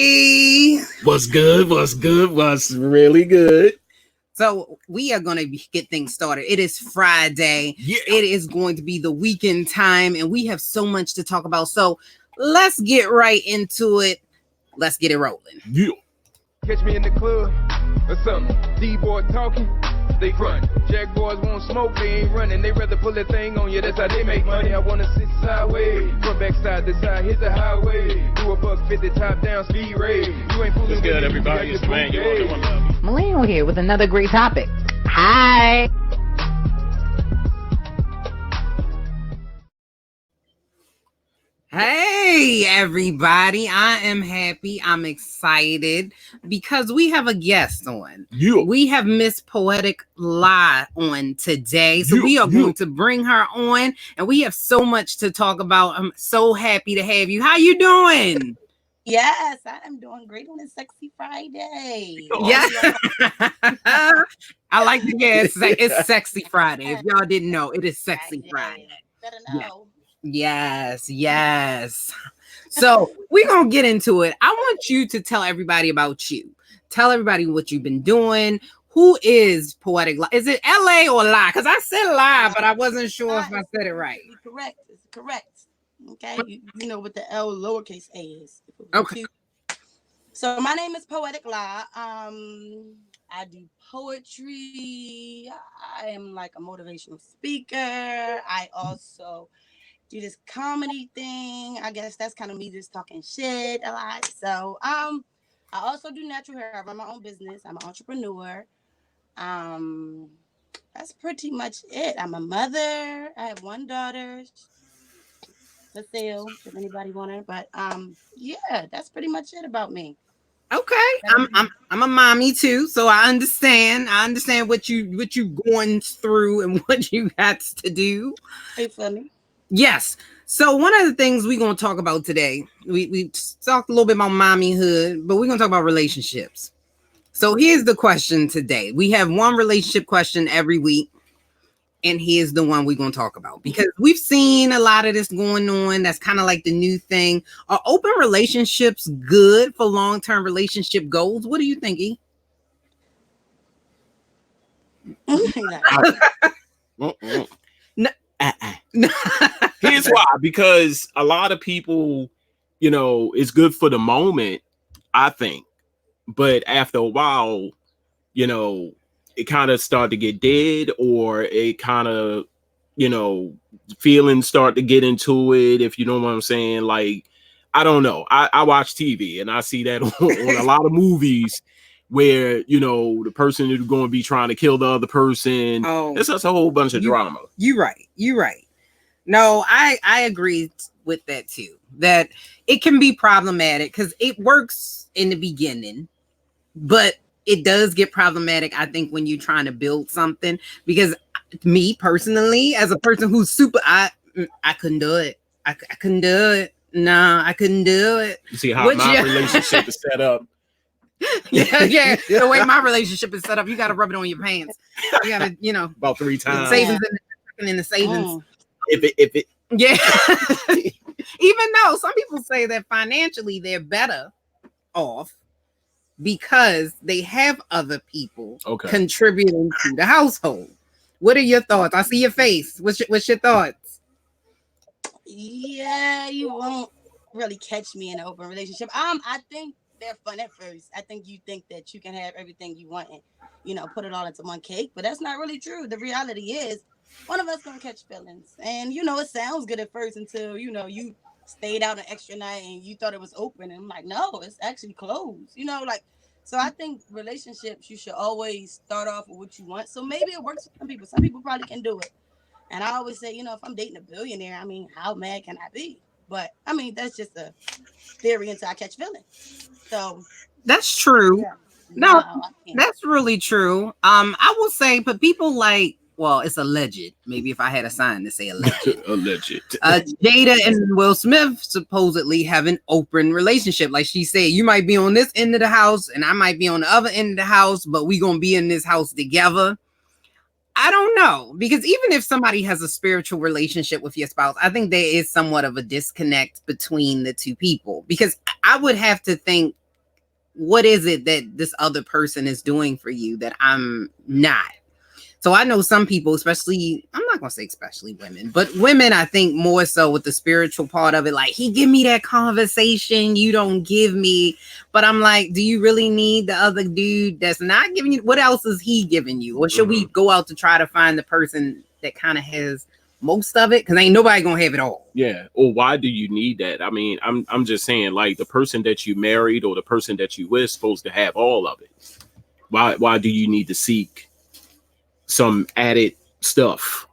Hey, What's good? What's good? What's really good? so we are going to get things started. It is Friday. Yeah. It is going to be the weekend time, and we have so much to talk about. So let's get right into it. Let's get it rolling. Yeah. Catch me in the club or something. D-boy talking, they front. Jack boys won't smoke, they ain't running. They rather pull that thing on you, that's how they make money. I wanna sit sideways, from backside to side, hit the highway. Do a $150 top down speed raid. You ain't fooling. What's good, everybody? It's man. You all doing? Millennial here with another great topic. Hi. Hey, everybody. I am happy. I'm excited because we have a guest on. Yeah. We have Miss Poetic Leise on today. So Yeah, we are yeah. going to bring her on, and we have so much to talk about. I'm so happy to have you. How you doing? Yes, I am doing great on a sexy Friday. Yeah. I like to guess it's Sexy Friday. If y'all didn't know, it is Sexy Friday. Better know. Yes. So we're going to get into it. I want you to tell everybody about you. Tell everybody what you've been doing. Who is Poetic Leise? Is it LA or Lie? Because I said Lie, but I wasn't sure if I said it right. Correct. It's correct. Okay. You know what the L lowercase a is. Okay. So my name is Poetic Leise. I do poetry. I am like a motivational speaker. I also do this comedy thing. I guess that's kind of me just talking shit a lot. So I also do natural hair. I run my own business. I'm an entrepreneur. That's pretty much it. I'm a mother. I have one daughter for sale if anybody want her. But yeah, that's pretty much it about me. Okay. I'm a mommy too, so I understand. I understand what you going through and what you got to do. Are you funny? Yes. So one of the things we're going to talk about today, we talked a little bit about mommyhood, but we're going to talk about relationships. So here's the question today. We have one relationship question every week, and here's the one we're going to talk about because we've seen a lot of this going on. That's kind of like the new thing. Are open relationships good for long-term relationship goals? What do you think, E? Here's why. Because a lot of people, it's good for the moment, I think. But after a while, it kind of start to get dead, or it kind of, feelings start to get into it, if you know what I'm saying. Like, I don't know. I watch TV and I see that on a lot of movies where, the person is going to be trying to kill the other person. Oh, It's just a whole bunch of drama. You're right. No, I agree with that too. That it can be problematic because it works in the beginning, but it does get problematic, I think, when you're trying to build something. Because me personally, as a person who's super, I couldn't do it. I couldn't do it. No, I couldn't do it. You see how my relationship is set up. Yeah. The way my relationship is set up, you got to rub it on your pants. You got to, about 3 times. Savings in the savings. If it. Yeah. Even though some people say that financially they're better off because they have other people contributing to the household. What are your thoughts? I see your face. What's your thoughts? Yeah, you won't really catch me in an open relationship. I think they're fun at first. I think you think that you can have everything you want and, put it all into one cake, but that's not really true. The reality is one of us gonna catch feelings. And, it sounds good at first until, you stayed out an extra night and you thought it was open. And I'm like, no, it's actually closed. So I think relationships, you should always start off with what you want. So maybe it works for some people. Some people probably can do it. And I always say, if I'm dating a billionaire, how mad can I be? But that's just a theory until I catch feelings. So that's true. Yeah. No, that's really true. I will say, but people like, well, it's alleged. Maybe if I had a sign to say alleged. Alleged. Jada and Will Smith supposedly have an open relationship. Like she said, you might be on this end of the house and I might be on the other end of the house, but we gonna be in this house together. I don't know, because even if somebody has a spiritual relationship with your spouse, I think there is somewhat of a disconnect between the two people, because I would have to think what is it that this other person is doing for you that I'm not? So I know some people, especially, I'm not gonna say especially women, but women, I think more so with the spiritual part of it, like he give me that conversation you don't give me. But I'm like, do you really need the other dude that's not giving you? What else is he giving you? Or should we go out to try to find the person that kind of has most of it? Because ain't nobody gonna have it all. Yeah. Or why do you need that? I mean, I'm just saying, like, the person that you married or the person that you with is supposed to have all of it. Why do you need to seek some added stuff?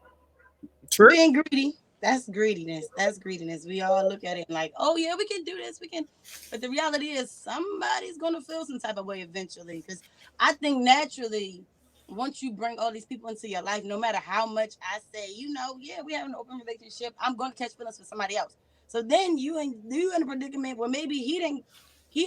True. Being greedy. That's greediness. That's greediness. We all look at it like, oh yeah, we can do this. We can. But the reality is somebody's gonna feel some type of way eventually. Because I think naturally, once you bring all these people into your life, no matter how much I say, yeah, we have an open relationship, I'm gonna catch feelings for somebody else. So then you in a predicament where maybe he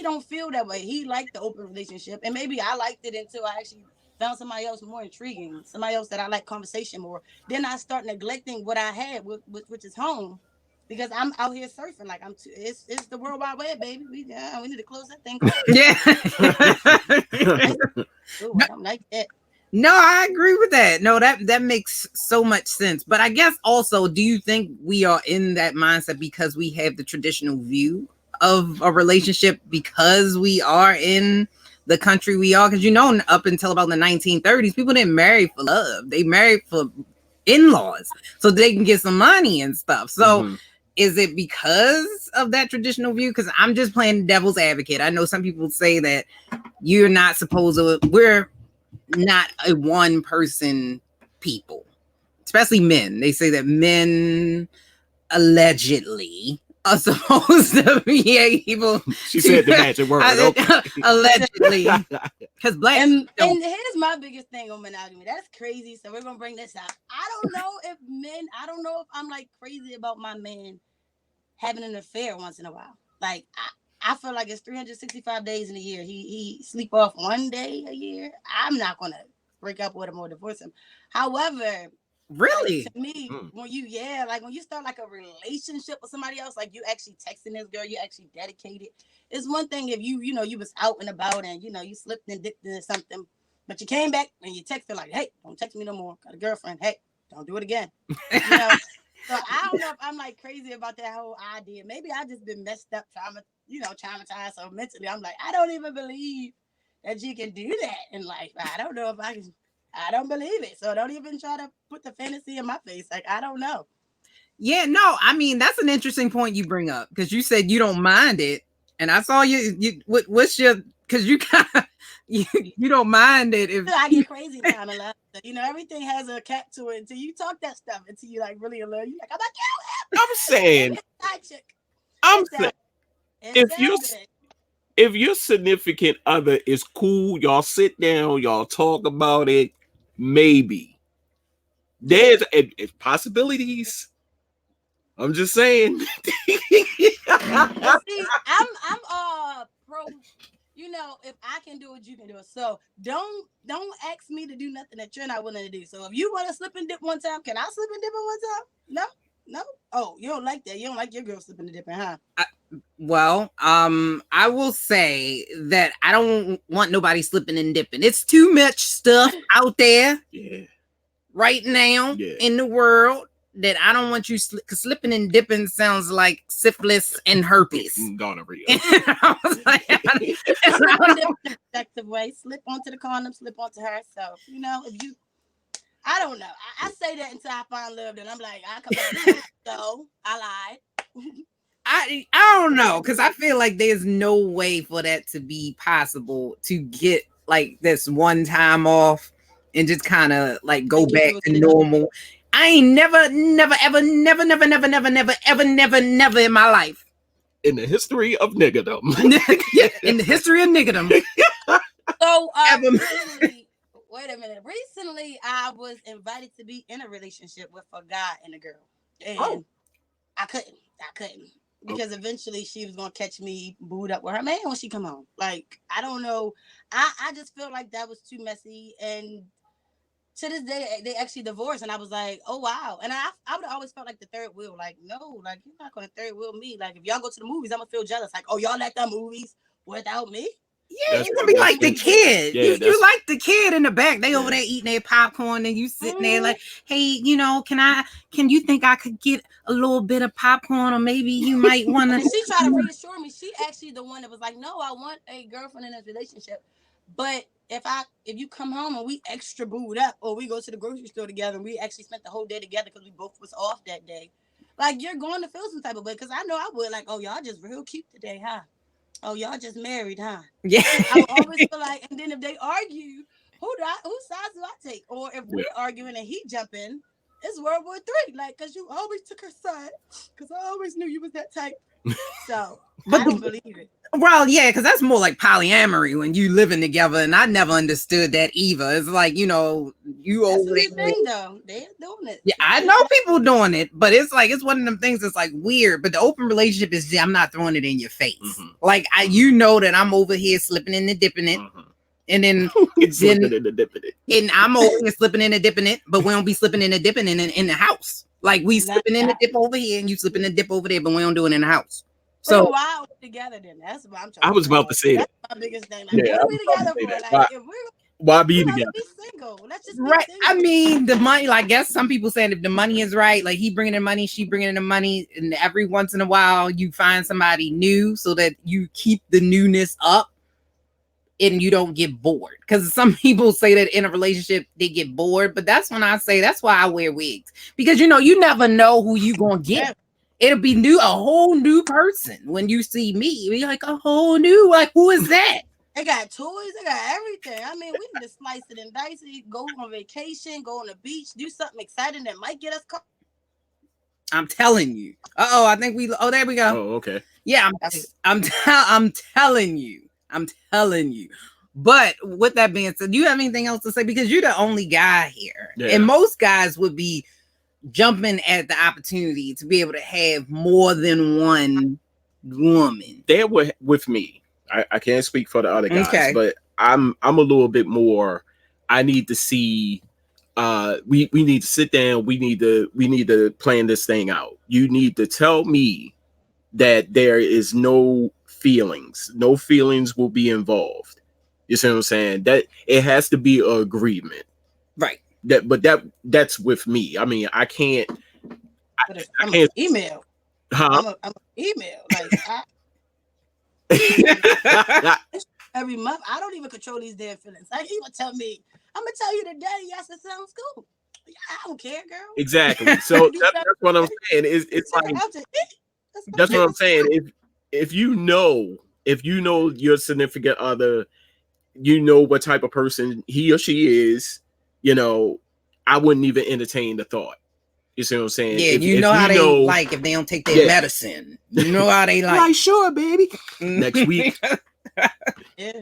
don't feel that way. He liked the open relationship, and maybe I liked it until I actually found somebody else more intriguing, somebody else that I like conversation more. Then I start neglecting what I had, which is home, because I'm out here surfing. Like it's the World Wide Web, baby. We need to close that thing. Yeah. Ooh, I don't like that. No, I agree with that. No, that makes so much sense. But I guess also, do you think we are in that mindset because we have the traditional view of a relationship because we are in the country we are? Because up until about the 1930s, people didn't marry for love. They married for in-laws so they can get some money and stuff. So is it because of that traditional view? Because I'm just playing devil's advocate. I know some people say that you're not supposed to, we're not a one person people, especially men. They say that men allegedly are supposed to be able. She said the magic word. Allegedly, because black. And here's my biggest thing on monogamy. That's crazy. So we're gonna bring this out. I don't know if I'm like crazy about my man having an affair once in a while. Like I feel like it's 365 days in a year. He sleep off one day a year. I'm not gonna break up with him or divorce him. However, really, to me, when you start like a relationship with somebody else, like you actually texting this girl, you actually dedicated. It's one thing if you was out and about and you slipped and dipped into something, but you came back and you texted like, hey, don't text me no more. Got a girlfriend. Hey, don't do it again. So I don't know if I'm like crazy about that whole idea. Maybe I just been messed up, traumatized. So mentally, I'm like, I don't even believe that you can do that in life. I don't know if I can. I don't believe it. So don't even try to put the fantasy in my face. Like, I don't know. Yeah, no, I mean, that's an interesting point you bring up because you said you don't mind it. And I saw what's your, because you kind of, you don't mind it. If I get crazy kind of love. Everything has a cap to it until you talk that stuff, until you like really alert. You like, I'm like, I'm saying, if your significant other is cool, y'all sit down, y'all talk about it. Maybe there's possibilities. I'm just saying. See, I'm pro. If I can do it, you can do it. So don't ask me to do nothing that you're not willing to do. So if you want to slip and dip one time, can I slip and dip one time? No. Oh, you don't like that. You don't like your girl slipping and dipping, huh? Well, I will say that I don't want nobody slipping and dipping. It's too much stuff out there right now in the world that I don't want you slipping and dipping sounds like syphilis and herpes. Gonorrhea. I was like, effective way. Slip onto the condom, slip onto her. So, if you, I don't know. I say that until I find love, and I'm like, I come back. So I lied. I don't know, because I feel like there's no way for that to be possible to get like this one time off and just kind of like go back to normal. I ain't never in my life. In the history of niggerdom. In the history of niggerdom. So wait a minute. Recently, I was invited to be in a relationship with a guy and a girl. And I couldn't. Because eventually she was gonna catch me booed up with her man when she come home. Like, I don't know. I just feel like that was too messy. And to this day, they actually divorced, and I was like, oh wow. And I would always felt like the third wheel. Like, no, like you're not gonna third wheel me. Like, if y'all go to the movies, I'm gonna feel jealous. Like, oh, y'all like the movies without me? Yeah, you gonna be like the kid. Yeah, you like the kid in the back. They over there eating their popcorn, and you sitting there like, hey, you know, can you think I could get a little bit of popcorn, or maybe you might want to. And she tried to reassure me. She actually the one that was like, no, I want a girlfriend in this relationship, but if you come home and we extra booed up, or we go to the grocery store together and we actually spent the whole day together because we both was off that day, like you're going to feel some type of way. Because I know I would, like, oh, y'all just real cute today, huh? Oh, y'all just married, huh? Yeah. I would always feel like, and then if they argue, whose side do I take? Or if we're arguing and he jump in, it's World War III. Like, because you always took her side. Because I always knew you was that type. So, I don't believe it. Well, yeah, because that's more like polyamory when you living together, and I never understood that either. It's like, you know, you that's over there. Thing, though. They're doing it. Yeah, I know people doing it, but it's like it's one of them things that's like weird. But the open relationship is I'm not throwing it in your face. Like you know that I'm over here slipping in and dipping it. And then, and I'm over here slipping in and dipping it, but we don't be slipping in and dipping in the house. Like we slipping in the dip over here and you slipping the dip over there, but we don't do it in the house. So why are we together then? That's what I'm trying. I was about to say that. That's my biggest thing. Like, what are we together for? Like, if why be together? Be single. Let's just be right. single. I mean, the money. Like, I guess some people saying if the money is right, like he bringing in money, she bringing in the money, and every once in a while you find somebody new so that you keep the newness up and you don't get bored. Because some people say that in a relationship they get bored, but that's when I say that's why I wear wigs, because you know you never know who you gonna get. It'll be a whole new person when you see me. You're like a whole new, like, who is that? They got toys, they got everything. I mean, we need to slice it and dice it, go on vacation, go on the beach, do something exciting that might get us caught. I'm telling you. I think there we go. Oh, okay. Yeah, I'm telling you. I'm telling you. But with that being said, do you have anything else to say? Because you're the only guy here. Yeah. And most guys would be jumping at the opportunity to be able to have more than one woman. They were with me. I can't speak for the other guys, but I'm a little bit more. I need to see. We need to sit down. We need to plan this thing out. You need to tell me that there is no feelings. No feelings will be involved. You see what I'm saying? That it has to be an agreement, right? That's with me. I mean, I can't. I can't email. Huh? I'm an email. Every month, I don't even control these damn feelings. Like, he would tell me, I'm gonna tell you today. Yes, it sounds cool. I don't care, girl. Exactly. So that's what I'm saying. It's like that's what I'm saying. If you know your significant other, you know what type of person he or she is. You know, I wouldn't even entertain the thought. You see what I'm saying? Yeah, you know how they like if they don't take their medicine. You know how they like. Like, sure, baby. Next week. Yeah.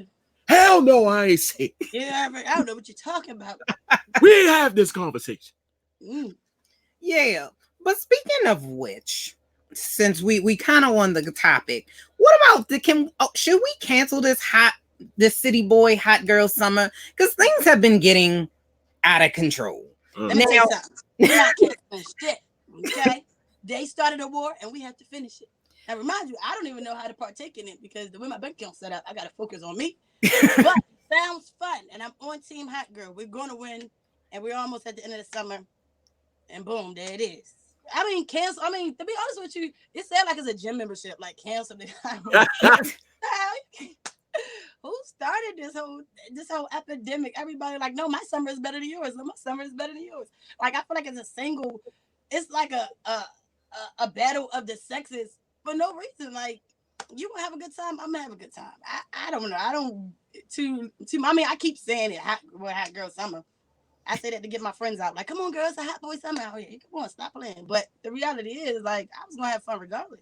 Hell no, I ain't sick. Yeah, I don't know what you're talking about. We ain't have this conversation. Yeah, but speaking of which, since we kind of on the topic, what about should we cancel this city boy hot girl summer? Because things have been getting out of control. Let me tell you something. We're not canceling shit. Okay, they started a war and we have to finish it. Now, remind you, I don't even know how to partake in it because the way my bank account set up, I got to focus on me. But sounds fun, and I'm on Team Hot Girl. We're going to win, and we're almost at the end of the summer, and boom, there it is. I mean, cancel. I mean, to be honest with you, it sounds like it's a gym membership, like cancel the. Who started this whole epidemic? Everybody like, no, my summer is better than yours. No, my summer is better than yours. Like, I feel like it's like a battle of the sexes for no reason. Like, you gonna have a good time, I'm gonna have a good time. I don't know. I don't I mean, I keep saying it, hot girl summer. I say that to get my friends out. Like, come on, girls, it's a hot boy summer out here. Come on, stop playing. But the reality is, like, I was gonna have fun regardless.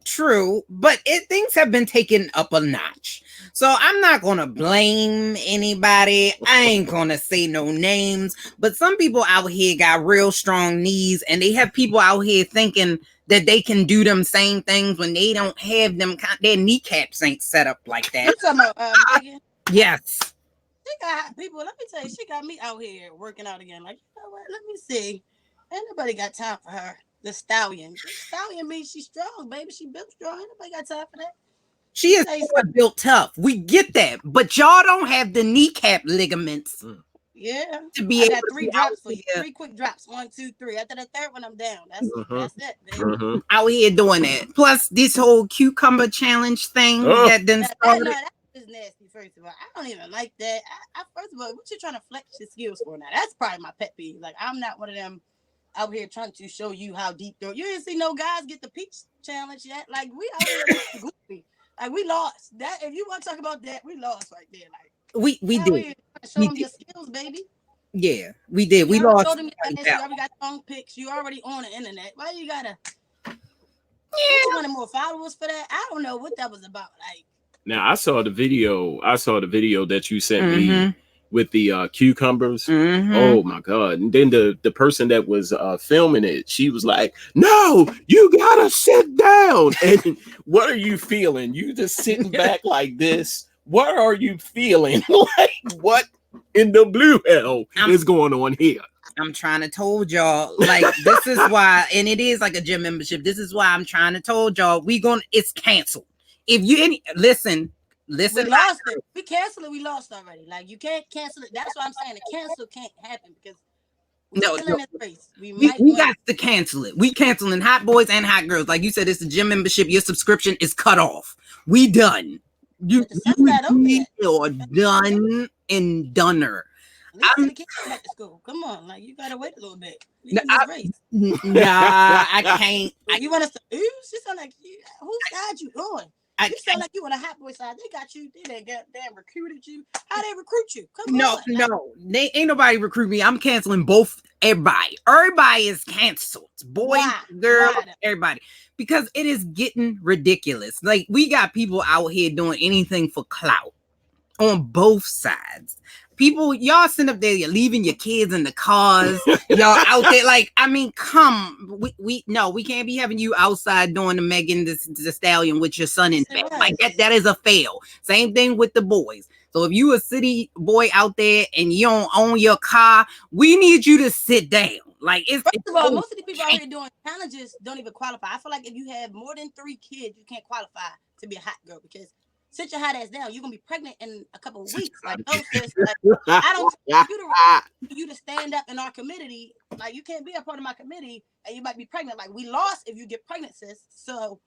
True, but things have been taken up a notch. So I'm not gonna blame anybody. I ain't gonna say no names, but some people out here got real strong knees, and they have people out here thinking that they can do them same things when they don't have them. Their kneecaps ain't set up like that. You talking about Megan? Yes. She got people. Let me tell you, she got me out here working out again. Like, you know what? Let me see. Ain't nobody got time for her. The stallion means she's strong, baby. She built strong. Ain't nobody got time for that. She is built tough. We get that, but y'all don't have the kneecap ligaments. Yeah, to be I able got to 3 be drops for out you. here. 3 quick drops. 1, 2, 3. After the 3rd one, I'm down. That's it, baby. Out here doing that. Plus, this whole cucumber challenge thing that then started. That is nasty. First of all, I don't even like that. First of all, what you trying to flex your skills for now? That's probably my pet peeve. Like, I'm not one of them out here trying to show you how deep throat. You didn't see no guys get the peach challenge yet. Like, we out here goofy. Like, we lost that. If you want to talk about that, we lost right there. Like, we did. Show them your skills, baby. Yeah, we did. We lost. You already got long pics. You already on the internet. Why you gotta? You wanted more followers for that? I don't know what that was about. Like, now I saw the video. That you sent me with the cucumbers. Oh my god! And then the person that was filming it, she was like, "No, you gotta sit down." And what are you feeling? You just sitting back like this. What are you feeling? Like, what in the blue hell is going on here? I'm trying to told y'all, like, this is why, and it is like a gym membership. This is why I'm trying to told y'all it's canceled. If you listen, we lost it. We canceled it. We lost already. Like, you can't cancel it. That's what I'm saying. The cancel can't happen because we're still in this race. We got to cancel it. We canceling hot boys and hot girls. Like you said, it's a gym membership. Your subscription is cut off. We done. You're done and doner. I'm the kids back to school. Come on, like, you gotta wait a little bit. I can't. You want us to? She sound like whose side you on? You sound like you on a hot boy side. They got you. They got damn recruited you. How they recruit you? Come on. No. They ain't nobody recruit me. I'm canceling both. Everybody is canceled. Boys, girls, everybody. Because it is getting ridiculous. Like, we got people out here doing anything for clout on both sides. People, y'all sitting up there, you're leaving your kids in the cars. Y'all out there, like, I mean, we can't be having you outside doing the Megan the Stallion with your son in bed. Like, that is a fail. Same thing with the boys. So if you a city boy out there and you don't own your car, we need you to sit down. Like, first of all, most of the people out here doing challenges don't even qualify. I feel like if you have more than 3 kids, you can't qualify to be a hot girl because sit your hot ass down. You're gonna be pregnant in a couple of weeks. Like, no, sis, like, I don't think you to stand up in our committee. Like, you can't be a part of my committee and you might be pregnant. Like, we lost if you get pregnant, sis. So,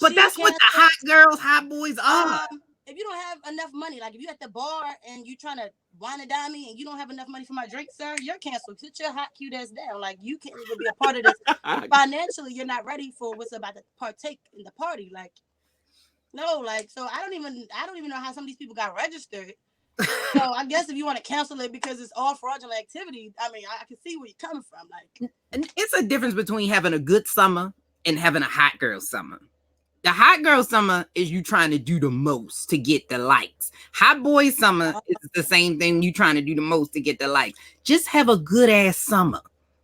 but that's what the hot girls, hot boys are. If you don't have enough money, like if you at the bar and you trying to wine and dine me and you don't have enough money for my drink, sir, you're canceled. Sit your hot cute ass down. Like, you can't even be a part of this. Financially, you're not ready for what's about to partake in the party. Like, no, like, so I don't even know how some of these people got registered. So I guess if you want to cancel it because it's all fraudulent activity, I mean, I can see where you're coming from. Like, it's a difference between having a good summer and having a hot girl summer. The hot girl summer is you trying to do the most to get the likes. Hot boy summer is the same thing. You trying to do the most to get the likes. Just have a good ass summer.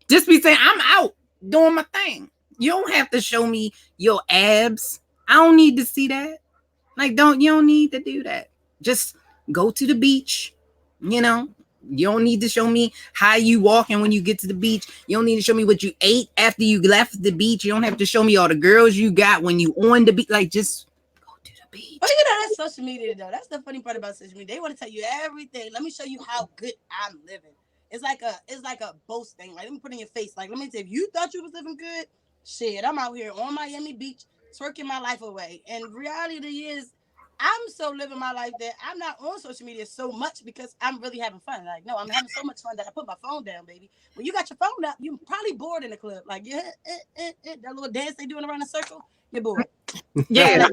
Just be saying, I'm out doing my thing. You don't have to show me your abs. I don't need to see that. Like, you don't need to do that. Just go to the beach. You know, you don't need to show me how you walking when you get to the beach. You don't need to show me what you ate after you left the beach. You don't have to show me all the girls you got when you on the beach. Like, just go to the beach. But you know, that's social media though. That's the funny part about social media. They want to tell you everything. Let me show you how good I'm living. It's like a boast thing. Like, let me put in your face. Like, let me tell you, if you thought you was living good, shit, I'm out here on Miami Beach twerking my life away. And reality is, I'm so living my life that I'm not on social media so much because I'm really having fun. Like, no, I'm having so much fun that I put my phone down, baby. When you got your phone up, you're probably bored in the club. Like, that little dance they doing around the circle, you're bored. Yeah,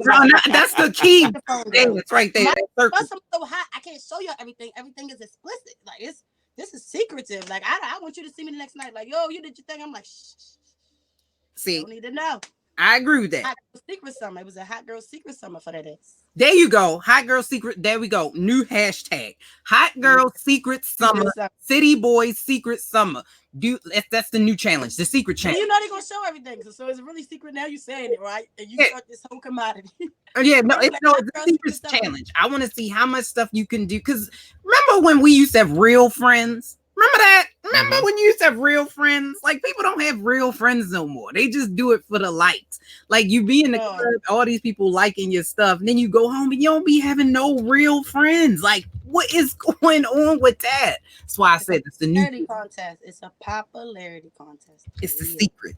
that's the key. It's right there. Plus, I'm so hot, I can't show you everything. Everything is explicit. Like, this is secretive. Like, I want you to see me the next night. Like, yo, you did your thing. I'm like, shh. See, don't need to know. I agree with that. Hot girl secret summer. It was a hot girl secret summer for that ass. There you go. Hot girl secret. There we go. New hashtag. Hot girl secret summer. City boys secret summer. That's the new challenge. The secret challenge. You know they're gonna show everything. So it's really secret now. You saying it right, and you start this whole commodity. Yeah, no, it's a secret challenge. I want to see how much stuff you can do. Because remember when we used to have real friends? Remember that? Remember when you used to have real friends? Like, people don't have real friends no more. They just do it for the likes. Like, you be in the club, all these people liking your stuff, and then you go home and you don't be having no real friends. Like, what is going on with that? That's why I said it's the new contest. It's a popularity contest. It's the secret.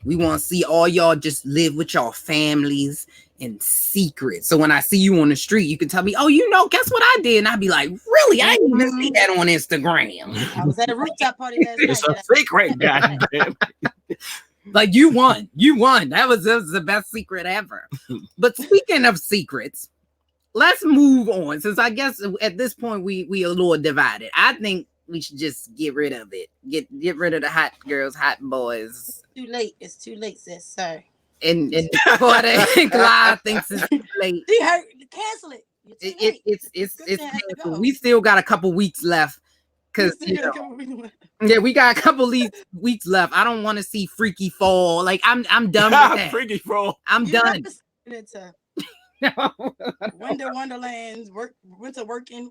We want to see all y'all just live with y'all families in secret. So when I see you on the street, you can tell me, oh, guess what I did? And I'd be like, really? I didn't even see that on Instagram. I was at a rooftop party last night. It's a secret, goddamn. Like, you won. That was the best secret ever. But speaking of secrets, let's move on. Since I guess at this point we a little divided. I think we should just get rid of it. Get rid of the hot girls, hot boys. It's too late, sis. Sorry. And Poetic Live thinks it's too late. She heard. Cancel it. It's canceled. We still got a couple weeks left. Because we got a couple weeks left. I don't want to see Freaky Fall. Like, I'm done with that. Freaky Fall. I'm done. Winter Wonderlands, winter twerking.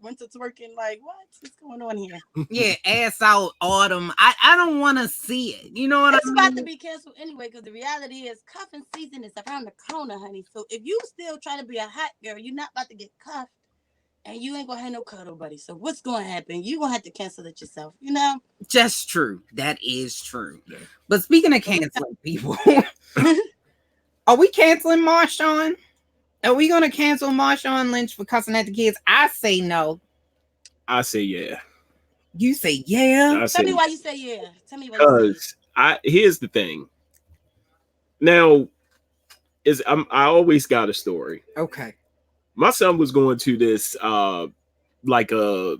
Like, what's going on here? Yeah, ass out autumn. I don't want to see it. You know what I mean? It's about to be canceled anyway, because the reality is cuffing season is around the corner, honey. So if you still trying to be a hot girl, you're not about to get cuffed, and you ain't gonna have no cuddle buddy. So what's gonna happen? You gonna have to cancel it yourself. Just true. That is true. Yeah. But speaking of canceling people, are we canceling Marshawn? Are we going to cancel Marshawn Lynch for cussing at the kids? I say no. I say yeah. You say yeah? Tell me why you say yeah. Tell me why. Because here's the thing. Now, I always got a story. Okay. My son was going to this like a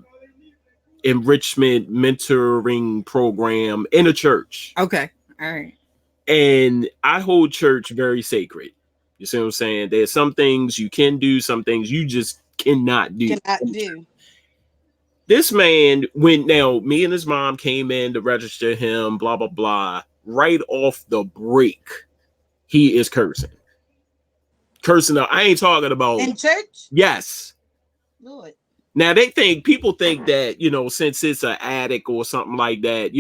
enrichment mentoring program in a church. Okay. All right. And I hold church very sacred. You see what I'm saying? There's some things you can do, some things you just cannot do. This man me and his mom came in to register him, blah, blah, blah. Right off the break, he is cursing. I ain't talking about in church. Yes. Lord. Now people think that, since it's an attic or something like that,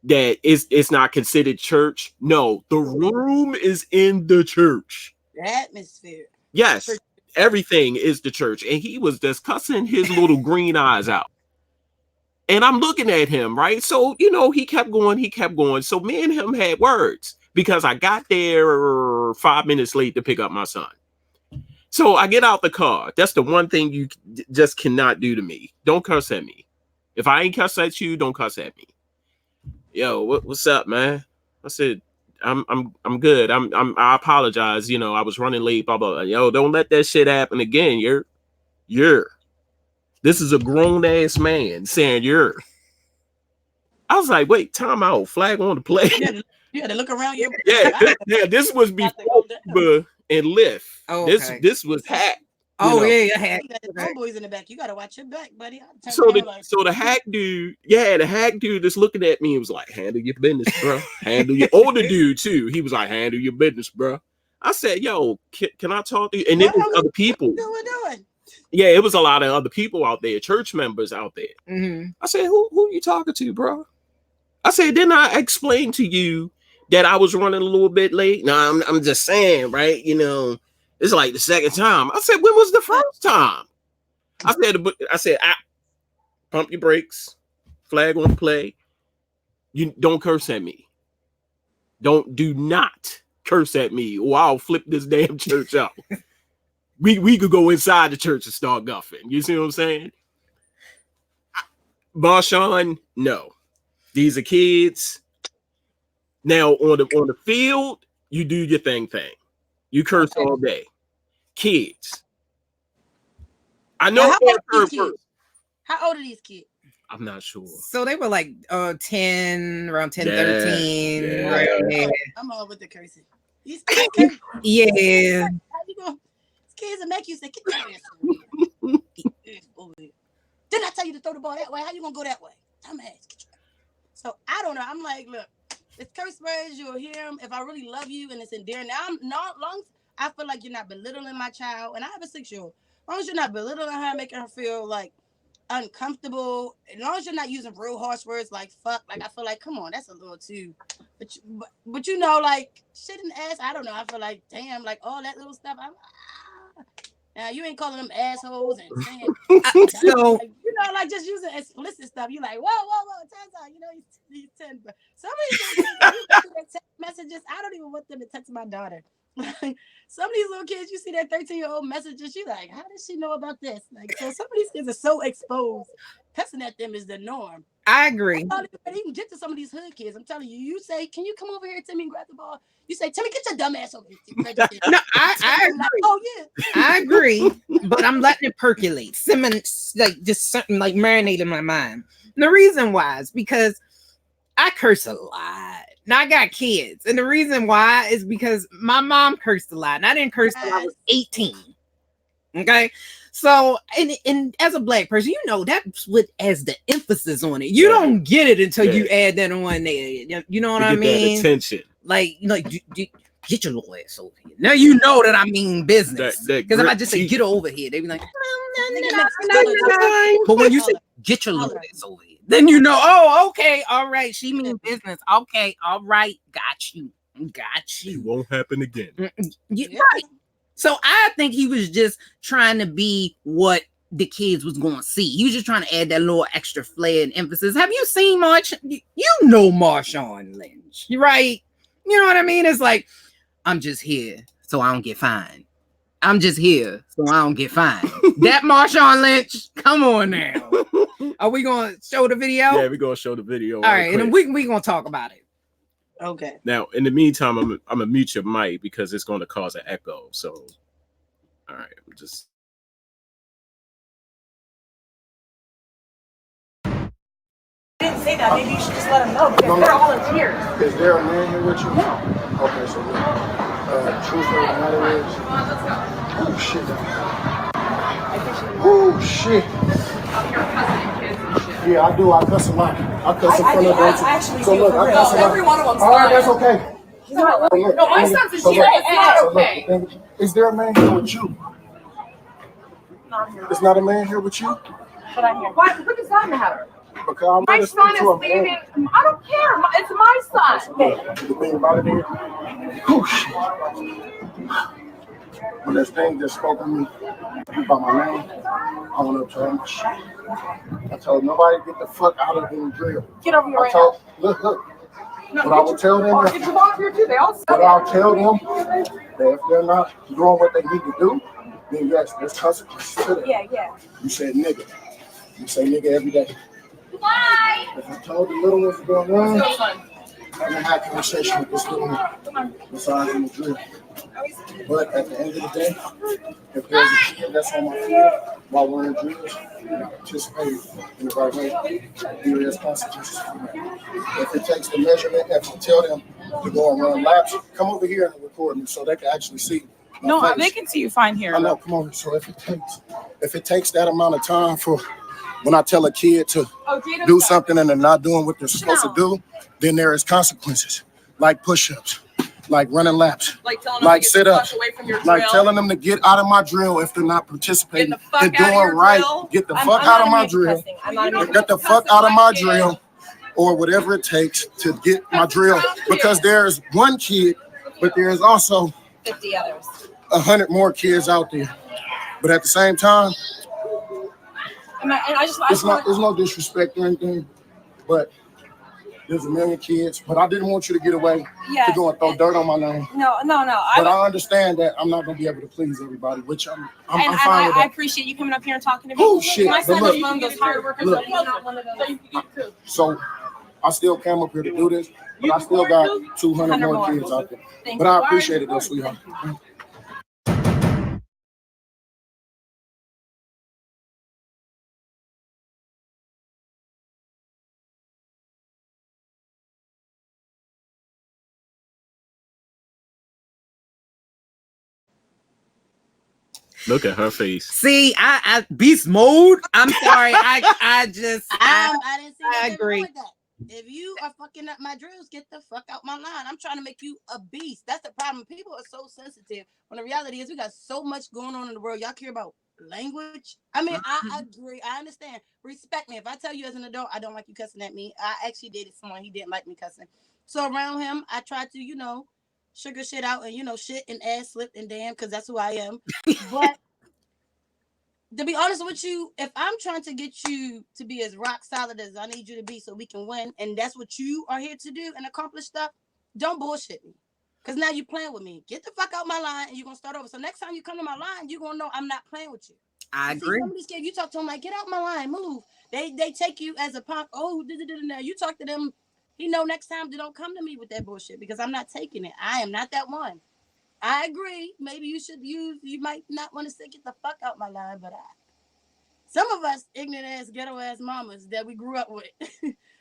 that it's not considered church. No, the room is in the church. The atmosphere. Yes, everything is the church. And he was just cussing his little green eyes out. And I'm looking at him, right? So, he kept going. So me and him had words because I got there 5 minutes late to pick up my son. So I get out the car. That's the one thing you just cannot do to me. Don't cuss at me. If I ain't cuss at you, don't cuss at me. Yo, what's up, man? I said, I'm good. I apologize. I was running late, blah, blah, blah. Yo, don't let that shit happen again. This is a grown ass man saying you're. I was like, wait, time out. Flag on the play. You had to look around your. Yeah. This was before Uber and Lyft. Oh, okay. This was hack. Oh, yeah, hack. You got the homeboys in the back. You got to watch your back, buddy. So the hack dude, the hack dude is looking at me and was like, handle your business, bro. Handle your older dude, too. He was like, handle your business, bro. I said, yo, can I talk to you? And it was other people. What are we doing? Yeah, it was a lot of other people out there, church members out there. Mm-hmm. I said, who you talking to, bro? I said, didn't I explain to you that I was running a little bit late? No, I'm just saying, right? It's like the second time. I said, when was the first time? I said, pump your brakes, flag on play. You don't curse at me. Do not curse at me, or I'll flip this damn church out. We could go inside the church and start guffing. You see what I'm saying? Marshawn, no. These are kids. Now on the field, you do your thing. You curse all day. Kids. I know. How old are these kids? I'm not sure. So they were like 10, around 10, 13. Yeah. Right. I'm all with the cursing. These kids curse. Yeah. How you going? Kids will make you say, get your ass over here. Didn't I tell you to throw the ball that way? How you gonna go that way? So I don't know. I'm like, look, it's curse words. You'll hear them. If I really love you and it's endearing, now I'm not long. I feel like you're not belittling my child, and I have a 6-year-old. As long as you're not belittling her, making her feel like uncomfortable, as long as you're not using real harsh words like fuck, like I feel like, come on, that's a little too, but you know, like shit in the ass, I don't know, I feel like, damn, like all that little stuff, now you ain't calling them assholes and saying So like, you know, like just using explicit stuff. You like, whoa, turns out, you know, he's 10. But some of these little kids, you see their text messages. I don't even want them to text my daughter. Some of these little kids, you see that 13-year-old messages, you like, how does she know about this? Like, so some of these kids are so exposed. Cussing at them is the norm. I agree. Even get to some of these hood kids. I'm telling you, you say, can you come over here, Timmy, and grab the ball? You say, Timmy, get your dumb ass over here. No, I agree. Like, oh yeah, I agree, but I'm letting it percolate, simmer, like just something like marinate in my mind. And the reason why is because I curse a lot. Now I got kids, and the reason why is because my mom cursed a lot, and I didn't curse till I was 18. Okay, so and as a black person, you know that's what has the emphasis on it. You don't get it until you add that on there. You know what I mean? That attention, like get your little ass over here. Now you know that I mean business. Because if I just say get over here, they be like, but when you say get your little ass over here, then you know, oh, okay, all right, she means business. Okay, all right, got you. It won't happen again. Right. So I think he was just trying to be what the kids was going to see. He was just trying to add that little extra flair and emphasis. Have you seen You know Marshawn Lynch, right? You know what I mean? It's like, I'm just here so I don't get fined. I'm just here so I don't get fined. That Marshawn Lynch, come on now. Are we going to show the video? Yeah, we're going to show the video. All right, and then we going to talk about it. Okay. Now, in the meantime, I'm gonna mute your mic because it's going to cause an echo. So, all right, I'm just. I didn't say that. Maybe you should just let them know because they're all in tears. Is there a man here with you? No. Okay, so truth of the matter is, oh shit. Yeah, I do. I cuss a lot. I cuss in front of them. Actually, so look, I cuss a lot. Every one of them's all right, that's okay. No, my son's a shit. It's not okay. Is there a man here with you? Not here. Is not a man here with you? But I'm here. Why? What does that matter? Because I'm My going to son speak to is leaving. I don't care. It's my son. Okay. You think about it here? Oh, shit. When this thing just spoke to me about my name, I went up to him. I told nobody get the fuck out of the drill. Get over here right now. Look. No, but I will tell them. Get your mom here too. They all but I'll tell them that if they're not doing what they need to do, then yes, there's consequences to that. Yeah. You said nigga. You say nigga every day. Bye. If I told the little ones going on, I'm gonna have a conversation with this little one besides in the drill. But at the end of the day, if there's a kid that's on my field while we're in drills, and I participate in the right way, there is consequences for that. If it takes the measurement, if I tell them to go and run laps, come over here and record me so they can actually see. No, they can see you fine here. I know, come on. So if it takes that amount of time for when I tell a kid to do something and they're not doing what they're supposed to do, then there is consequences, like push-ups, like running laps, like sit-ups, like telling them to get out of my drill if they're not participating and doing right. Get the fuck out of my drill. Get the fuck out of my drill, or whatever it takes to get my drill. Because there's one kid, but there's also 50 others. 100 more kids out there. But at the same time, it's no disrespect or anything, but there's a million kids. But I didn't want you to get away to go and throw dirt on my name. No. But I understand that I'm not going to be able to please everybody, which I'm fine with that. I appreciate you coming up here and talking to me. Oh, shit. My son But is one of those hard workers, so he's not one of those. So I still came up here to do this, but I still got 200 more kids out there. But I appreciate it though, sweetheart. Look at her face. See, I beast mode. I'm sorry. I didn't see I agree. With that. If you are fucking up my drills, get the fuck out my line. I'm trying to make you a beast. That's the problem. People are so sensitive when the reality is we got so much going on in the world. Y'all care about language. I mean, I agree. I understand. Respect me. If I tell you as an adult, I don't like you cussing at me. I actually dated someone, he didn't like me cussing. So around him, I tried to, sugar shit out and, shit and ass slip and damn, because that's who I am. But to be honest with you, if I'm trying to get you to be as rock solid as I need you to be so we can win, and that's what you are here to do and accomplish stuff, don't bullshit me. Because now you're playing with me. Get the fuck out my line and you're going to start over. So next time you come to my line, you're going to know I'm not playing with you. I agree. Some of these kids, you talk to them like, get out my line, move. They take you as a punk. Oh, now you talk to them. Next time they don't come to me with that bullshit because I'm not taking it. I am not that one. I agree. Maybe you might not want to say get the fuck out my line, but some of us ignorant ass, ghetto ass mamas that we grew up with.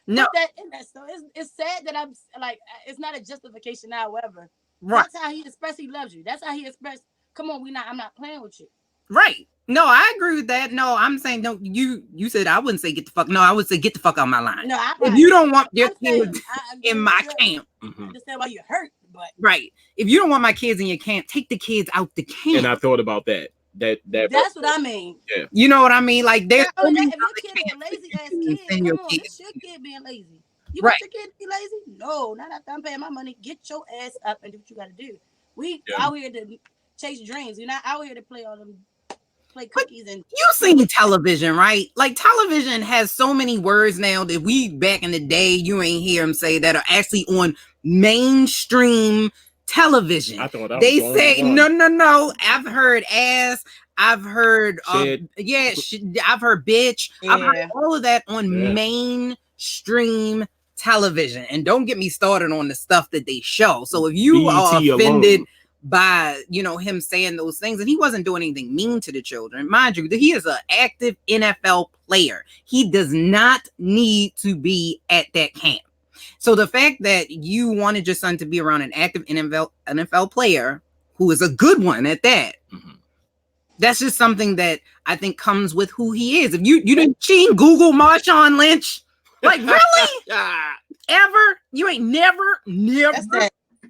No. That in that. So it's sad that I'm like, it's not a justification, however. Right. That's how he expressed he loves you. That's how he expressed, come on, I'm not playing with you. Right. No, I agree with that. No, I'm saying no. You said I wouldn't say get the fuck. No, I would say get the fuck out of my line. No, if you don't want your kids in my camp, I understand why you're hurt, but right. If you don't want my kids in your camp, take the kids out the camp. And I thought about that. That's what I mean. Yeah. You know what I mean? Like there's if your kid is a lazy ass kid, come on, it's your kid being lazy. You want your kid to be lazy? No, not after I'm paying my money. Get your ass up and do what you got to do. We out here to chase dreams. We're not out here to play all them. Play cookies and you seen television, right? Like television has so many words now that we back in the day you ain't hear them say that are actually on mainstream television. I thought they say no. I've heard ass. I've heard I've heard bitch. I've heard all of that on mainstream television. And don't get me started on the stuff that they show. So if you are offended by him saying those things, and he wasn't doing anything mean to the children, mind you, he is an active NFL player. He does not need to be at that camp. So the fact that you wanted your son to be around an active NFL player who is a good one at that, that's just something that I think comes with who he is. If you didn't Google Marshawn Lynch, like really ever, you ain't never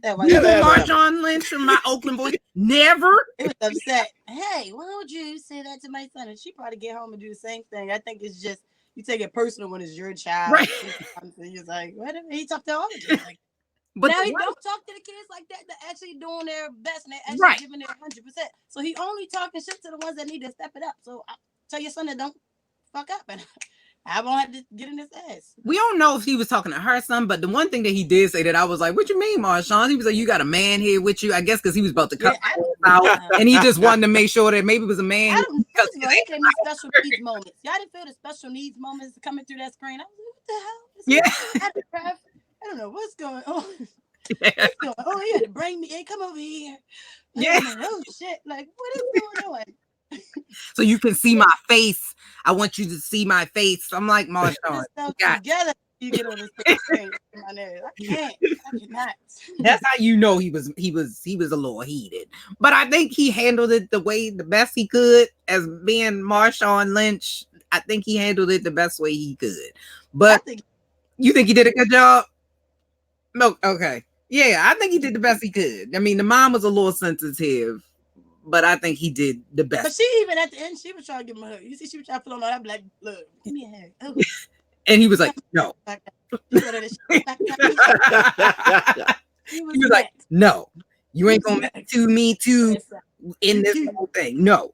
Marshawn Lynch from my Oakland boys. Never. It was upset. Hey, why would you say that to my son? And she probably get home and do the same thing. I think it's just you take it personal when it's your child. Right. He's like, what? He talked to all the kids like. But now he don't talk to the kids like that. They're actually doing their best and they're actually giving their 100%. So he only talking shit to the ones that need to step it up. So I tell your son that don't fuck up and I won't have to get in his ass. We don't know if he was talking to her son, but the one thing that he did say that I was like, what you mean, Marshawn? He was like, you got a man here with you. I guess because he was about to cut out and he just wanted to make sure that maybe it was a man. Because special needs moments. Y'all didn't feel the special needs moments coming through that screen. I was like, what the hell? Yeah. I don't know what's going on. What's going on? You had to bring me in. Come over here. Yeah. Oh shit. Like, what is going on? So you can see my face. I want you to see my face. I'm like, Marshawn. Together, you get on this screen. I cannot. That's how you know he was a little heated. But I think he handled it the best he could as being Marshawn Lynch. I think he handled it the best way he could. But you think he did a good job? No, okay. Yeah, I think he did the best he could. I mean, the mom was a little sensitive, but I think he did the best. But she even at the end, she was trying to give him a hug. You see, she was trying to put on all that black blood. Give me a hug. Oh. And he was like, no. He was like, no, you ain't gonna me too in this whole thing. No.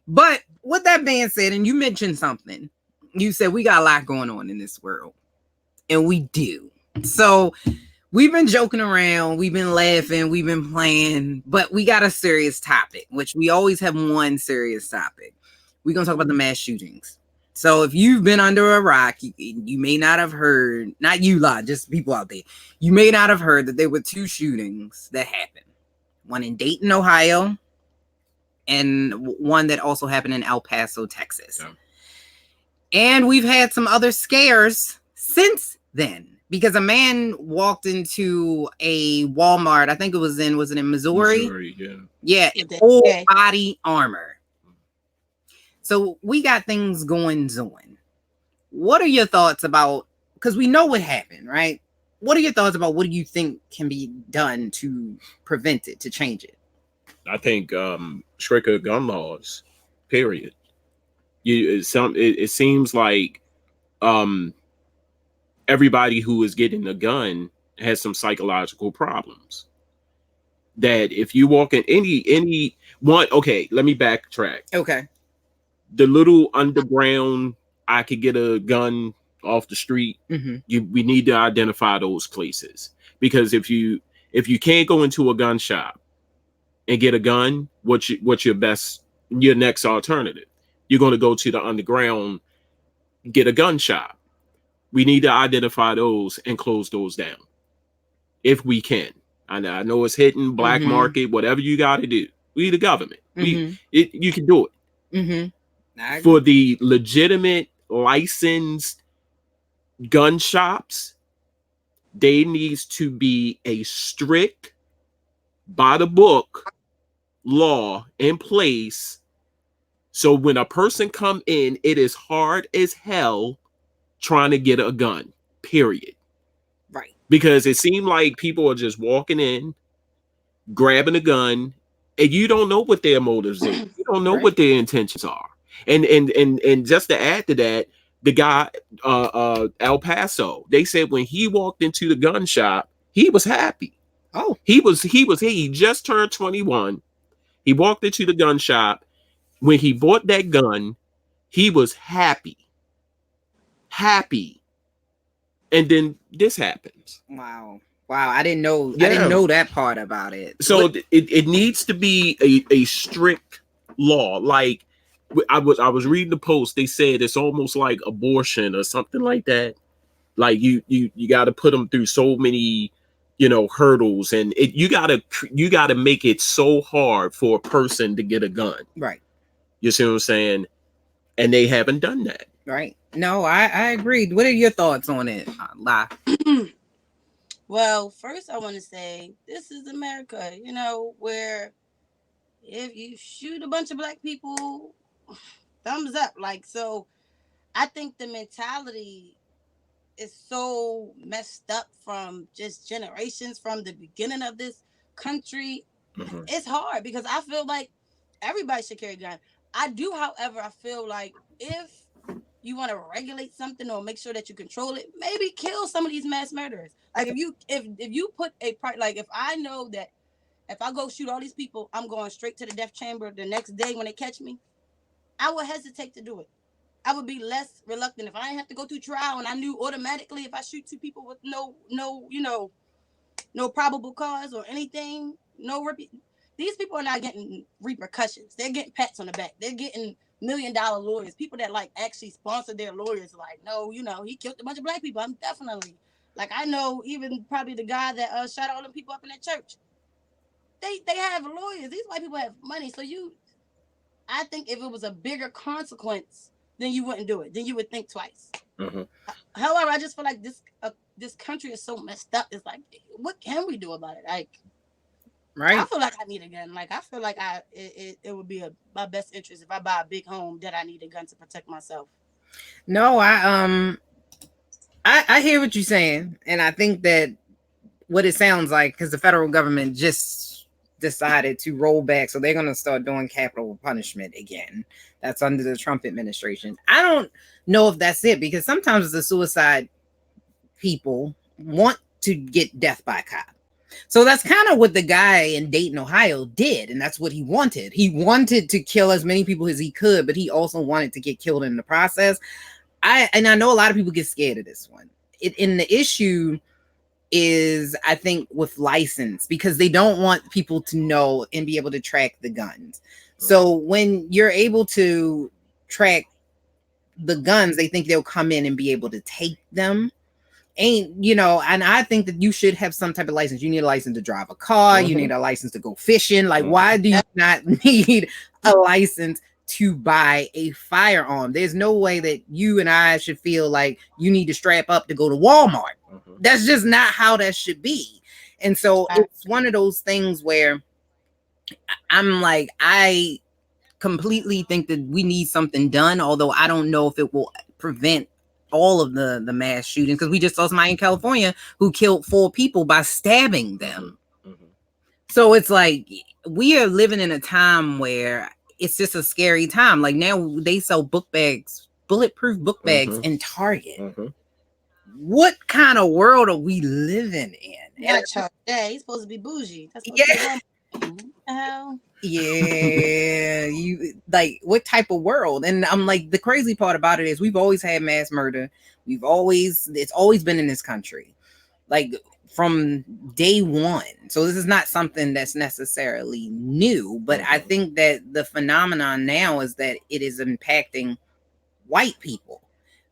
But with that being said, and you mentioned something, you said we got a lot going on in this world. And we do. So we've been joking around, we've been laughing, we've been playing, but we got a serious topic, which we always have one serious topic. We're going to talk about the mass shootings. So if you've been under a rock, you may not have heard, not you lot, just people out there. You may not have heard that there were 2 shootings that happened. One in Dayton, Ohio, and one that also happened in El Paso, Texas. Yeah. And we've had some other scares since then. Because a man walked into a Walmart, I think it was in Missouri? Missouri, yeah. Yeah, in full body armor. So we got things going on. What are your thoughts about, because we know what happened, right? What are your thoughts about what do you think can be done to prevent it, to change it? I think stricter gun laws, period. It seems like everybody who is getting a gun has some psychological problems. That if you walk in any one, okay, let me backtrack. Okay. The little underground, I could get a gun off the street. We need to identify those places, because if you can't go into a gun shop and get a gun, what's your next alternative? You're going to go to the underground, get a gun shop. We need to identify those and close those down if we can. I know it's hitting black market, whatever you got to do. We the government. You can do it. For the legitimate licensed gun shops, there needs to be a strict, by the book law in place. So when a person come in, it is hard as hell trying to get a gun, period. Right. Because it seemed like people are just walking in, grabbing a gun, and you don't know what their motives are. You don't know what their intentions are. And just to add to that, the guy, El Paso, they said when he walked into the gun shop, he was happy. Oh, he just turned 21. He walked into the gun shop. When he bought that gun, he was happy. And then this happens. Wow. I didn't know. I didn't know that part about it. So it needs to be a strict law. Like I was reading the post. They said it's almost like abortion or something like that. Like you got to put them through so many, hurdles, and you got to make it so hard for a person to get a gun. Right. You see what I'm saying? And they haven't done that. Right. No, I agreed. What are your thoughts on it? La? Well, first I want to say this is America, where if you shoot a bunch of black people, thumbs up. So I think the mentality is so messed up from just generations from the beginning of this country. It's hard because I feel like everybody should carry a gun. I do, however, I feel like if you want to regulate something or make sure that you control it, maybe kill some of these mass murderers. Like if you put a price, like if I know that if I go shoot all these people, I'm going straight to the death chamber the next day when they catch me, I would hesitate to do it. I would be less reluctant if I didn't have to go through trial and I knew automatically if I shoot two people with no probable cause or anything, these people are not getting repercussions. They're getting pats on the back. They're getting $1 million lawyers, people that actually sponsor their lawyers. He killed a bunch of black people. I'm definitely I know even probably the guy that shot all them people up in that church. They have lawyers. These white people have money. So I think if it was a bigger consequence, then you wouldn't do it. Then you would think twice. However, I just feel like this country is so messed up. It's what can we do about it? Right. I feel like I need a gun. I feel like it would be my best interest if I buy a big home that I need a gun to protect myself. No, I hear what you're saying, and I think that what it sounds like, because the federal government just decided to roll back, so they're going to start doing capital punishment again. That's under the Trump administration. I don't know if that's it, because sometimes the suicide people want to get death by cop. So that's kind of what the guy in Dayton, Ohio did. And that's what he wanted. He wanted to kill as many people as he could, but he also wanted to get killed in the process. I know a lot of people get scared of this one. The issue is, I think, with license, because they don't want people to know and be able to track the guns. So when you're able to track the guns, they think they'll come in and be able to take them. And I think that you should have some type of license. You need a license to drive a car. You need a license to go fishing. Why do you not need a license to buy a firearm? There's no way that you and I should feel like you need to strap up to go to Walmart. That's just not how that should be. And so it's one of those things where I completely think that we need something done, although I don't know if it will prevent all of the mass shootings, because we just saw somebody in California who killed 4 people by stabbing them. So it's we are living in a time where it's just a scary time. Like now they sell book bags, bulletproof book bags in Target. What kind of world are we living in? Not Charles. Yeah, he's supposed to be bougie. That's what hell. Yeah, you like what type of world? And I'm like, the crazy part about it is we've always had mass murder. It's always been in this country, like from day one. So this is not something that's necessarily new, but I think that the phenomenon now is that it is impacting white people.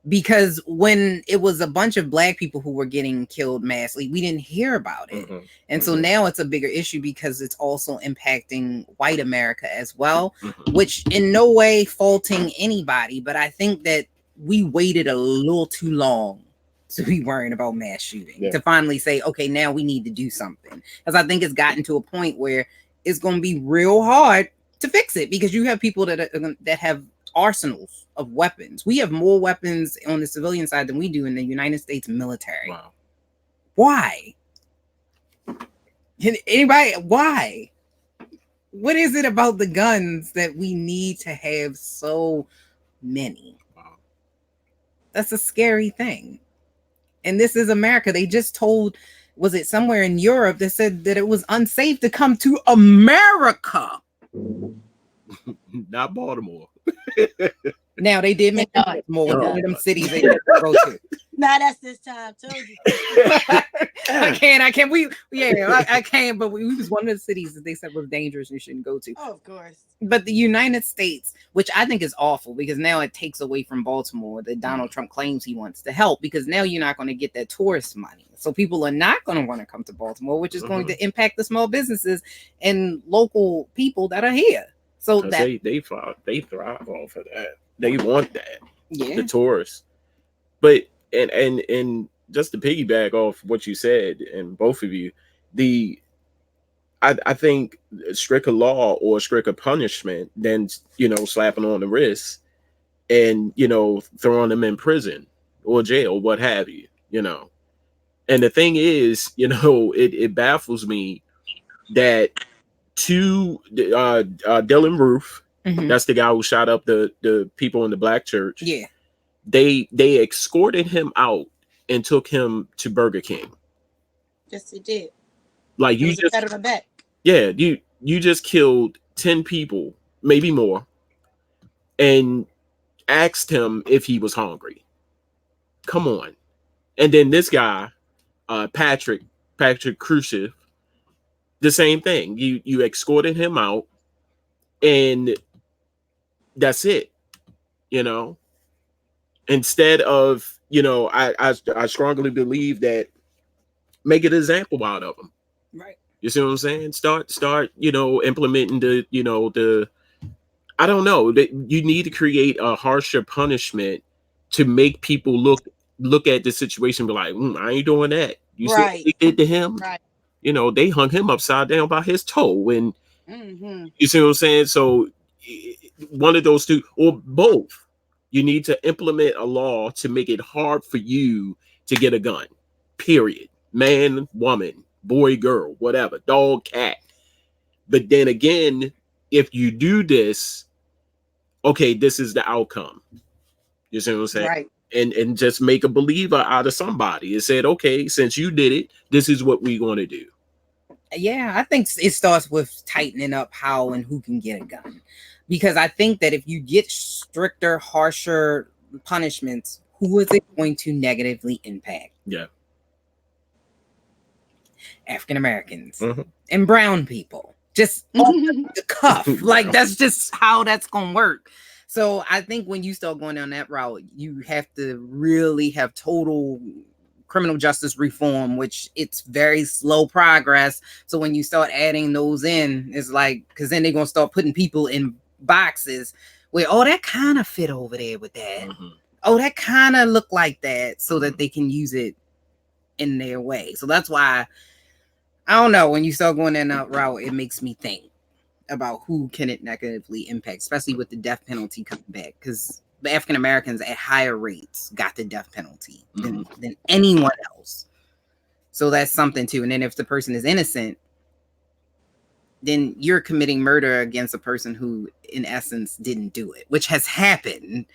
Because when it was a bunch of black people who were getting killed massively, we didn't hear about it. And so now it's a bigger issue because it's also impacting white America as well, which in no way faulting anybody. But I think that we waited a little too long to be worrying about mass shooting, to finally say, okay, now we need to do something. Because I think it's gotten to a point where it's going to be real hard to fix it, because you have people that have arsenals of weapons. We have more weapons on the civilian side than we do in the United States military. Wow. Why? Anybody? Why? What is it about the guns that we need to have so many? Wow. That's a scary thing. And this is America. They just told, was it somewhere in Europe that said that it was unsafe to come to America? Not Baltimore. Now they did make more one of them cities they didn't go to. Nah, that's this time. Told you. I can't. I can't. But we was one of the cities that they said was dangerous and you shouldn't go to. Oh, of course. But the United States, which I think is awful, because now it takes away from Baltimore that Donald Trump claims he wants to help, because now you're not going to get that tourist money. So people are not going to want to come to Baltimore, which is going to impact the small businesses and local people that are here. So that they thrive off of that. They want that. Yeah. The tourists. But and just to piggyback off what you said, and both of you, I think stricter law or stricter punishment than slapping on the wrist and throwing them in prison or jail, what have you. And the thing is, it baffles me that Dylan Roof, that's the guy who shot up the people in the black church. Yeah. They escorted him out and took him to Burger King. Yes, they did. Like you just killed 10 people, maybe more, and asked him if he was hungry. Come on. And then this guy, Patrick Khrushchev, the same thing. You escorted him out, and that's it. Instead of, I strongly believe that make an example out of them. Right. You see what I'm saying? Start, implementing the I don't know, that you need to create a harsher punishment to make people look at the situation and be like, I ain't doing that. You see what they did to him? Right. They hung him upside down by his toe. And you see what I'm saying? So one of those two or both, you need to implement a law to make it hard for you to get a gun, period. Man, woman, boy, girl, whatever, dog, cat. But then again, if you do this, okay, this is the outcome. You see what I'm saying? Right. And just make a believer out of somebody and said, okay, since you did it, this is what we're going to do. Yeah, I think it starts with tightening up how and who can get a gun. Because I think that if you get stricter, harsher punishments, who is it going to negatively impact? Yeah. African Americans and brown people. Just off the cuff. Like, that's just how that's going to work. So I think when you start going down that route, you have to really have total criminal justice reform, which it's very slow progress. So when you start adding those in, it's like, because then they're going to start putting people in boxes where, oh, that kind of fit over there with that. Oh, that kind of look like that, so that they can use it in their way. So that's why, I don't know, when you start going down that route, it makes me think about who can it negatively impact, especially with the death penalty coming back, because the African Americans at higher rates got the death penalty than anyone else. So that's something too. And then if the person is innocent, then you're committing murder against a person who, in essence, didn't do it, which has happened.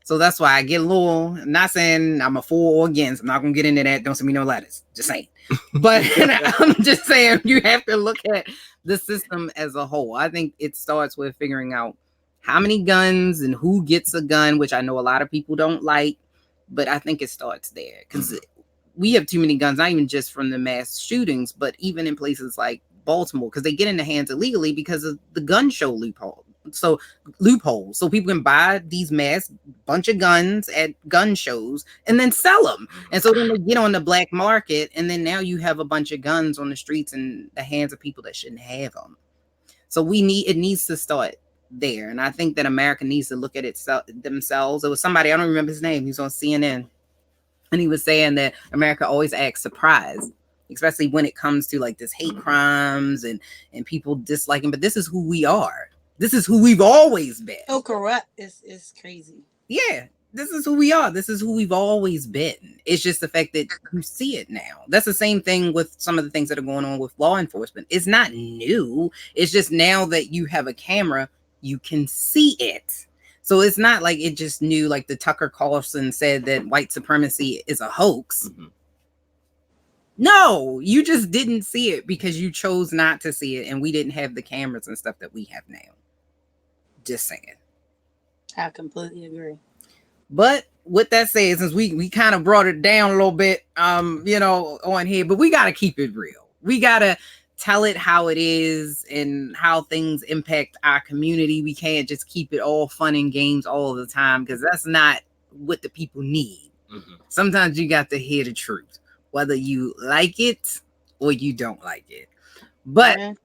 So that's why I get a little, I'm not saying I'm a for or against. I'm not going to get into that. Don't send me no letters. Just saying. But I'm just saying you have to look at the system as a whole. I think it starts with figuring out how many guns and who gets a gun, which I know a lot of people don't like. But I think it starts there because we have too many guns, not even just from the mass shootings, but even in places like Baltimore, because they get in the hands illegally because of the gun show loophole. So loopholes. So people can buy these mass bunch of guns at gun shows and then sell them. And so then they get on the black market, and then now you have a bunch of guns on the streets in the hands of people that shouldn't have them. So it needs to start there. And I think that America needs to look at itself themselves. It was somebody, I don't remember his name, he's on CNN, and he was saying that America always acts surprised, especially when it comes to like this hate crimes and people disliking. But this is who we are. This is who we've always been. So corrupt. It's crazy. Yeah, this is who we are. This is who we've always been. It's just the fact that you see it now. That's the same thing with some of the things that are going on with law enforcement. It's not new. It's just now that you have a camera, you can see it. So it's not like it just knew, like the Tucker Carlson said that white supremacy is a hoax. Mm-hmm. No, you just didn't see it because you chose not to see it, and we didn't have the cameras and stuff that we have now. Just saying. I completely agree. But with that said, since we kind of brought it down a little bit, on here, but we got to keep it real. We got to tell it how it is and how things impact our community. We can't just keep it all fun and games all the time, because that's not what the people need. Mm-hmm. Sometimes you got to hear the truth, whether you like it or you don't like it. But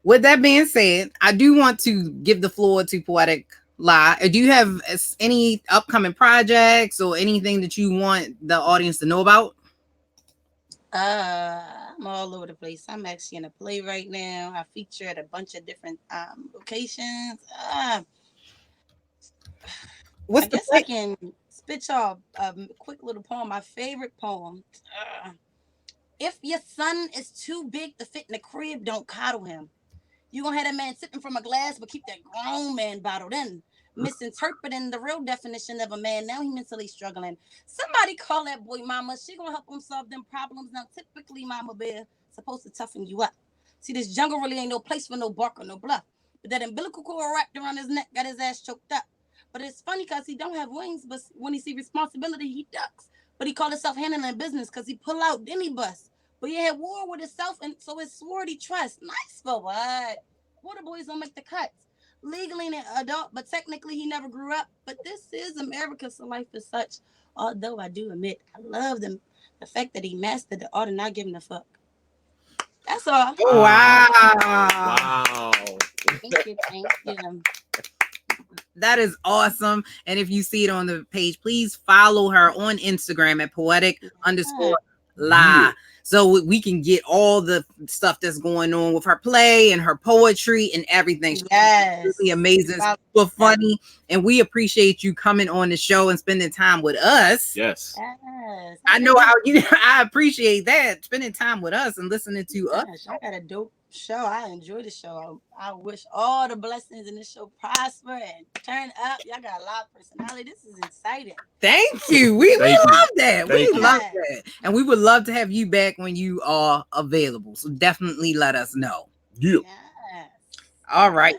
with that being said, I do want to give the floor to Poetic Lie. Do you have any upcoming projects or anything that you want the audience to know about? I'm all over the place. I'm actually in a play right now. I feature at a bunch of different locations. I guess I can spit y'all a quick little poem. My favorite poem. If your son is too big to fit in the crib, don't coddle him. You gonna have that man sipping from a glass, but keep that grown man bottled in. Misinterpreting the real definition of a man. Now he mentally struggling. Somebody call that boy mama. She gonna help him solve them problems. Now typically mama bear supposed to toughen you up. See, this jungle really ain't no place for no bark or no bluff. But that umbilical cord wrapped around his neck got his ass choked up. But it's funny because he don't have wings, but when he see responsibility, he ducks. But he call himself handling business because he pull out, then he bust. But he had war with himself, and so his sword he trust. Nice for what? Water boys don't make the cuts. Legally an adult, but technically he never grew up. But this is America, so life is such. Although I do admit, I love the fact that he mastered the art of not giving a fuck. That's all. Oh, wow. Wow. Thank you. That is awesome. And if you see it on the page, please follow her on Instagram at poetic_lie. Yeah. So we can get all the stuff that's going on with her play and her poetry and everything. Yes. She's really amazing, super funny. And we appreciate you coming on the show and spending time with us. Yes. I know how I appreciate that, spending time with us and listening to us. I got a dope show. I enjoy the show. I wish all the blessings in this show prosper and turn up. Y'all got a lot of personality. This is exciting. Thank you. We love that. We love that. And we would love to have you back when you are available. So definitely let us know. Yeah. Yes. All right.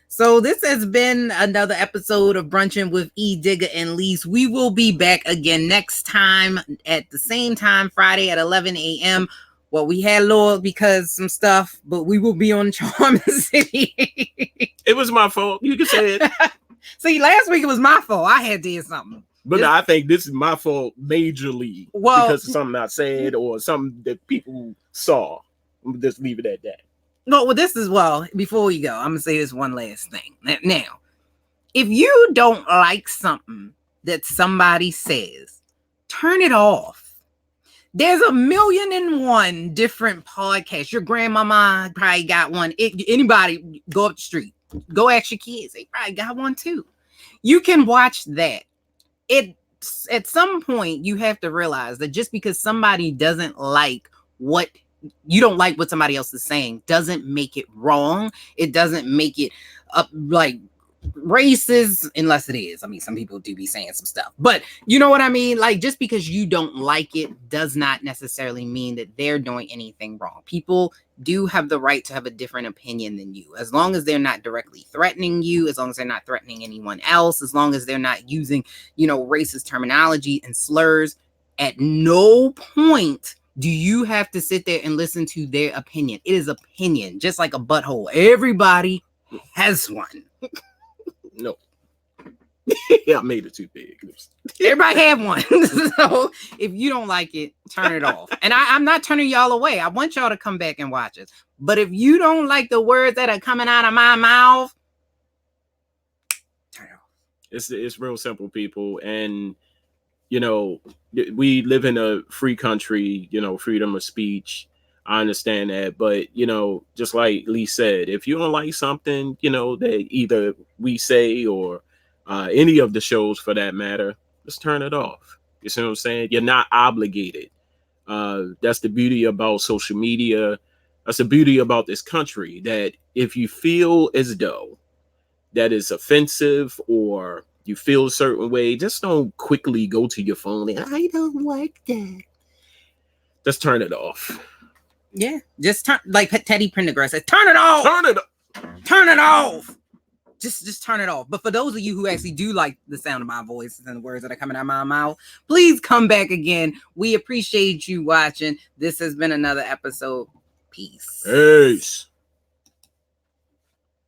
So this has been another episode of Brunching with Edigga and Leise. We will be back again next time at the same time, Friday at 11 a.m. Well, we had Lord because some stuff, but we will be on Charm City. It was my fault. You can say it. See, last week it was my fault. I had did something. But no, I think this is my fault majorly because of something I said or something that people saw. Just leave it at that. No, well, before we go, I'm going to say this one last thing. Now, if you don't like something that somebody says, turn it off. There's 1,000,001 different podcasts. Your grandmama probably got one. Anybody go up the street, go ask your kids. They probably got one too. You can watch that. At some point, you have to realize that just because somebody doesn't like what you don't like what somebody else is saying doesn't make it wrong. It doesn't make it like racist, unless it is. I mean, some people do be saying some stuff, but you know what I mean? Like, just because you don't like it does not necessarily mean that they're doing anything wrong. People do have the right to have a different opinion than you, as long as they're not directly threatening you, as long as they're not threatening anyone else, as long as they're not using, you know, racist terminology and slurs. At no point do you have to sit there and listen to their opinion. It is opinion, just like a butthole. Everybody has one. No. Yeah, I made it too big. Everybody have one. So if you don't like it, turn it off. And I'm not turning y'all away. I want y'all to come back and watch us. But if you don't like the words that are coming out of my mouth, turn it off. It's real simple, people. And you know, we live in a free country, you know, freedom of speech. I understand that. But, you know, just like Lee said, if you don't like something, you know, that either we say or any of the shows for that matter, just turn it off. You see what I'm saying? You're not obligated. That's the beauty about social media. That's the beauty about this country, that if you feel as though that is offensive or you feel a certain way, just don't quickly go to your phone and I don't like that. Just turn it off. Yeah, just turn, like Teddy Pendergrass said, turn it off. Turn it off. Turn it off. Just turn it off. But for those of you who actually do like the sound of my voice and the words that are coming out of my mouth, please come back again. We appreciate you watching. This has been another episode. Peace. Peace.